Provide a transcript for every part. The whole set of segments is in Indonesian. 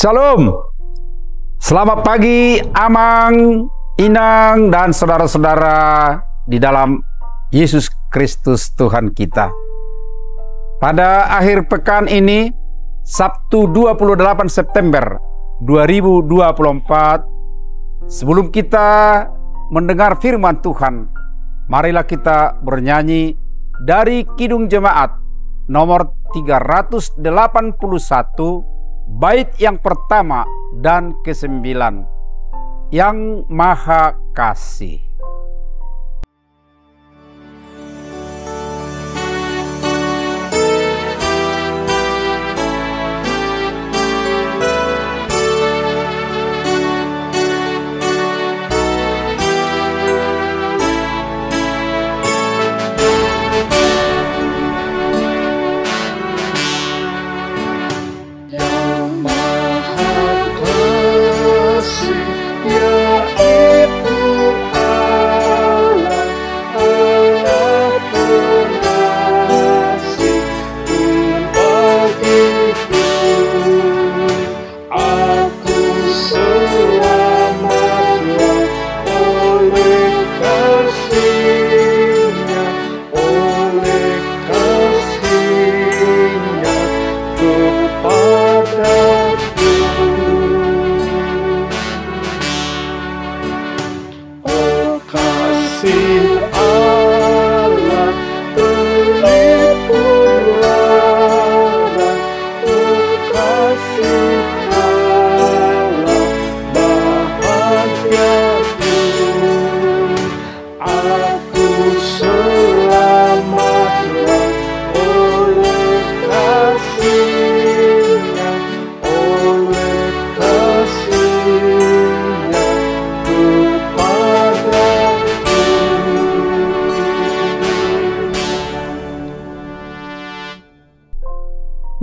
Shalom. Selamat pagi Amang, Inang, dan saudara-saudara di dalam Yesus Kristus Tuhan kita. Pada akhir pekan ini, Sabtu 28 September 2024, sebelum kita mendengar firman Tuhan, marilah kita bernyanyi dari Kidung Jemaat nomor 381, bait yang pertama dan ke-9, Yang Maha Kasih.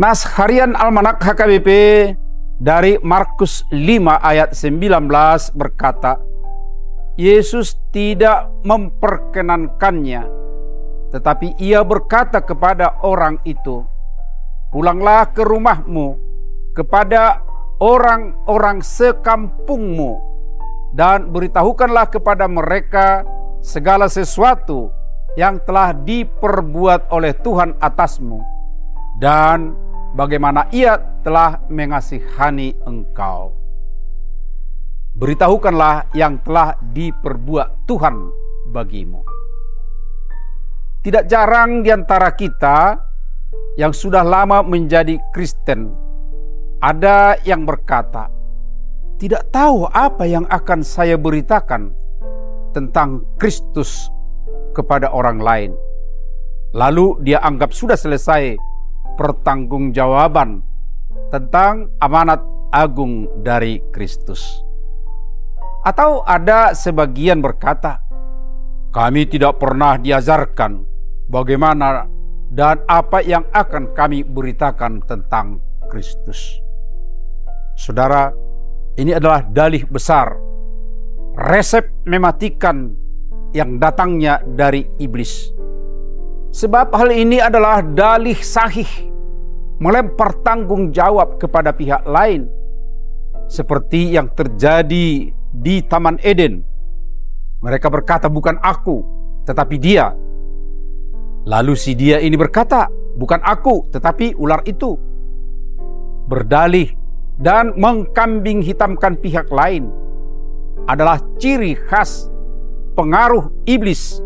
Nas Harian Almanak HKBP dari Markus 5 ayat 19 berkata, Yesus tidak memperkenankannya, tetapi ia berkata kepada orang itu, pulanglah ke rumahmu, kepada orang-orang sekampungmu, dan beritahukanlah kepada mereka segala sesuatu yang telah diperbuat oleh Tuhan atasmu, dan bagaimana ia telah mengasihani engkau. Beritahukanlah yang telah diperbuat Tuhan bagimu. Tidak jarang di antara kita yang sudah lama menjadi Kristen, ada yang berkata, tidak tahu apa yang akan saya beritakan tentang Kristus kepada orang lain. Lalu dia anggap sudah selesai pertanggungjawaban tentang amanat agung dari Kristus. Atau ada sebagian berkata, kami tidak pernah diajarkan bagaimana dan apa yang akan kami beritakan tentang Kristus. Saudara, ini adalah dalih besar, resep mematikan yang datangnya dari iblis. Sebab hal ini adalah dalih sahih, melempar tanggung jawab kepada pihak lain, seperti yang terjadi di Taman Eden. Mereka berkata, bukan aku, tetapi dia. Lalu si dia ini berkata, bukan aku, tetapi ular itu. Berdalih dan mengkambing hitamkan pihak lain adalah ciri khas pengaruh iblis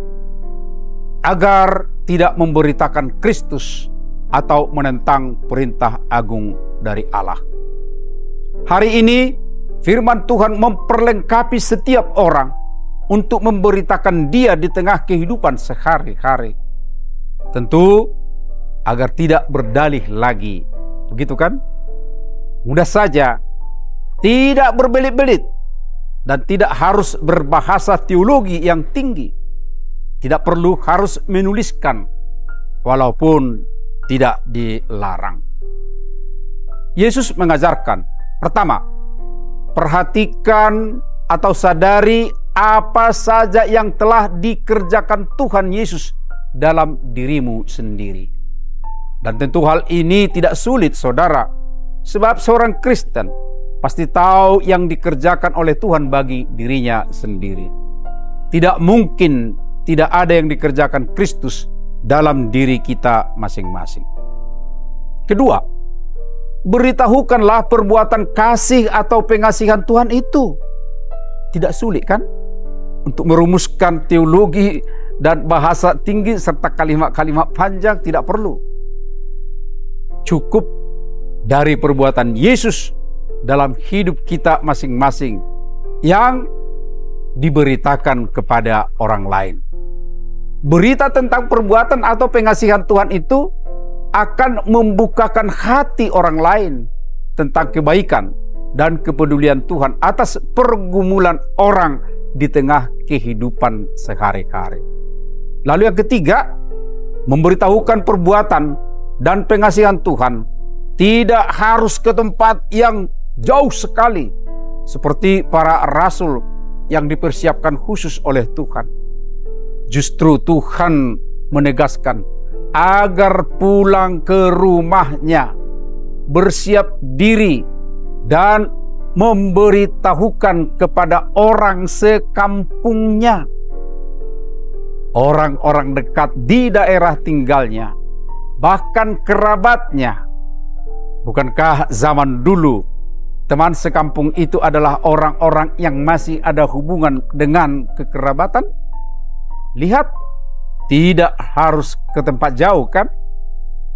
agar tidak memberitakan Kristus atau menentang perintah agung dari Allah. Hari ini firman Tuhan memperlengkapi setiap orang untuk memberitakan dia di tengah kehidupan sehari-hari. Tentu agar tidak berdalih lagi. Begitu kan? Mudah saja, tidak berbelit-belit, dan tidak harus berbahasa teologi yang tinggi. Tidak perlu harus menuliskan, walaupun tidak dilarang. Yesus mengajarkan, pertama, perhatikan atau sadari apa saja yang telah dikerjakan Tuhan Yesus dalam dirimu sendiri. Dan tentu hal ini tidak sulit, saudara, sebab seorang Kristen pasti tahu yang dikerjakan oleh Tuhan bagi dirinya sendiri. Tidak mungkin tidak ada yang dikerjakan Kristus dalam diri kita masing-masing. Kedua, beritahukanlah perbuatan kasih atau pengasihan Tuhan itu. Tidak sulit kan? Untuk merumuskan teologi dan bahasa tinggi serta kalimat-kalimat panjang tidak perlu. Cukup dari perbuatan Yesus dalam hidup kita masing-masing yang diberitakan kepada orang lain. Berita tentang perbuatan atau pengasihan Tuhan itu akan membukakan hati orang lain tentang kebaikan dan kepedulian Tuhan atas pergumulan orang di tengah kehidupan sehari-hari. Lalu yang ketiga, memberitahukan perbuatan dan pengasihan Tuhan tidak harus ke tempat yang jauh sekali, seperti para rasul yang dipersiapkan khusus oleh Tuhan. Justru Tuhan menegaskan agar pulang ke rumahnya, bersiap diri, dan memberitahukan kepada orang sekampungnya, orang-orang dekat di daerah tinggalnya, bahkan kerabatnya. Bukankah zaman dulu teman sekampung itu adalah orang-orang yang masih ada hubungan dengan kekerabatan? Lihat, tidak harus ke tempat jauh kan?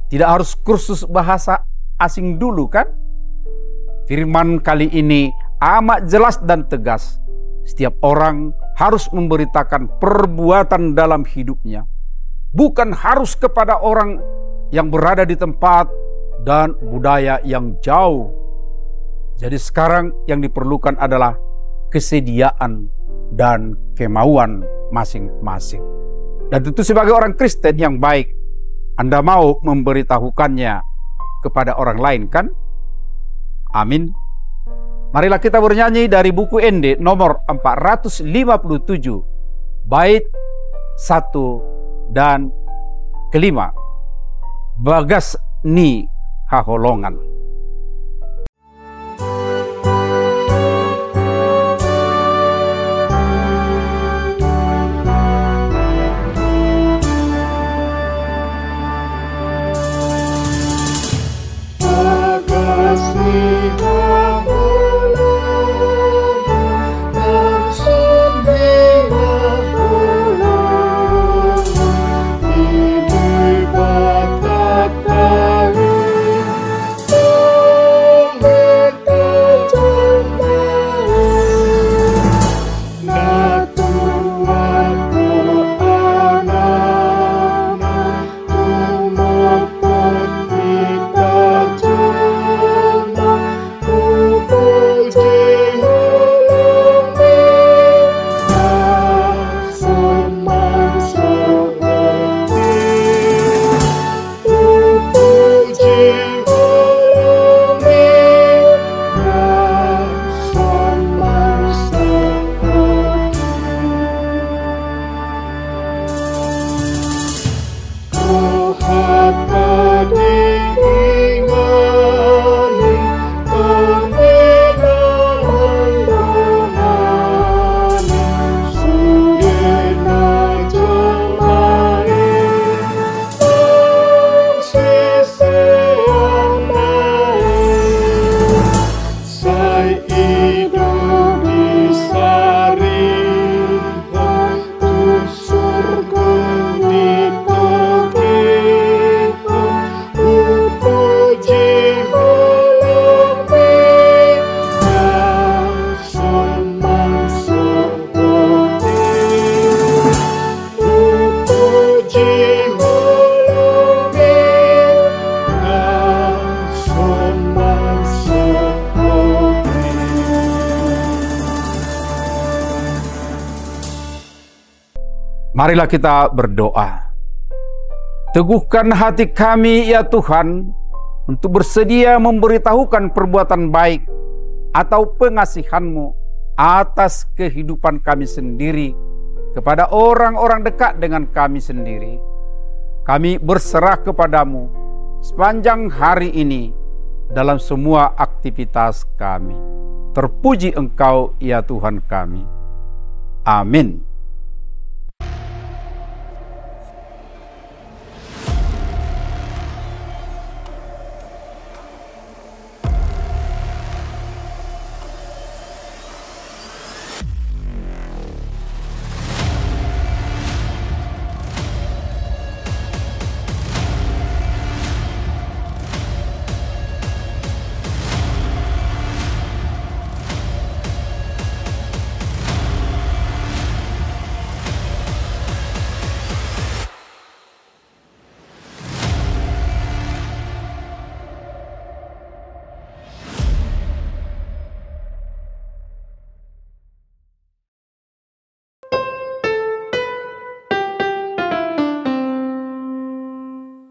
Tidak harus kursus bahasa asing dulu kan? Firman kali ini amat jelas dan tegas. Setiap orang harus memberitakan perbuatan dalam hidupnya. Bukan harus kepada orang yang berada di tempat dan budaya yang jauh. Jadi sekarang yang diperlukan adalah kesediaan dan kemauan masing-masing. Dan tentu sebagai orang Kristen yang baik, Anda mau memberitahukannya kepada orang lain kan? Amin. Marilah kita bernyanyi dari buku ND nomor 457, bait 1 dan kelima. Bagas ni haholongan. Marilah kita berdoa. Teguhkan hati kami ya Tuhan, untuk bersedia memberitahukan perbuatan baik atau pengasihan-Mu atas kehidupan kami sendiri kepada orang-orang dekat dengan kami sendiri. Kami berserah kepadamu sepanjang hari ini dalam semua aktivitas kami. Terpuji Engkau, ya Tuhan kami. Amin.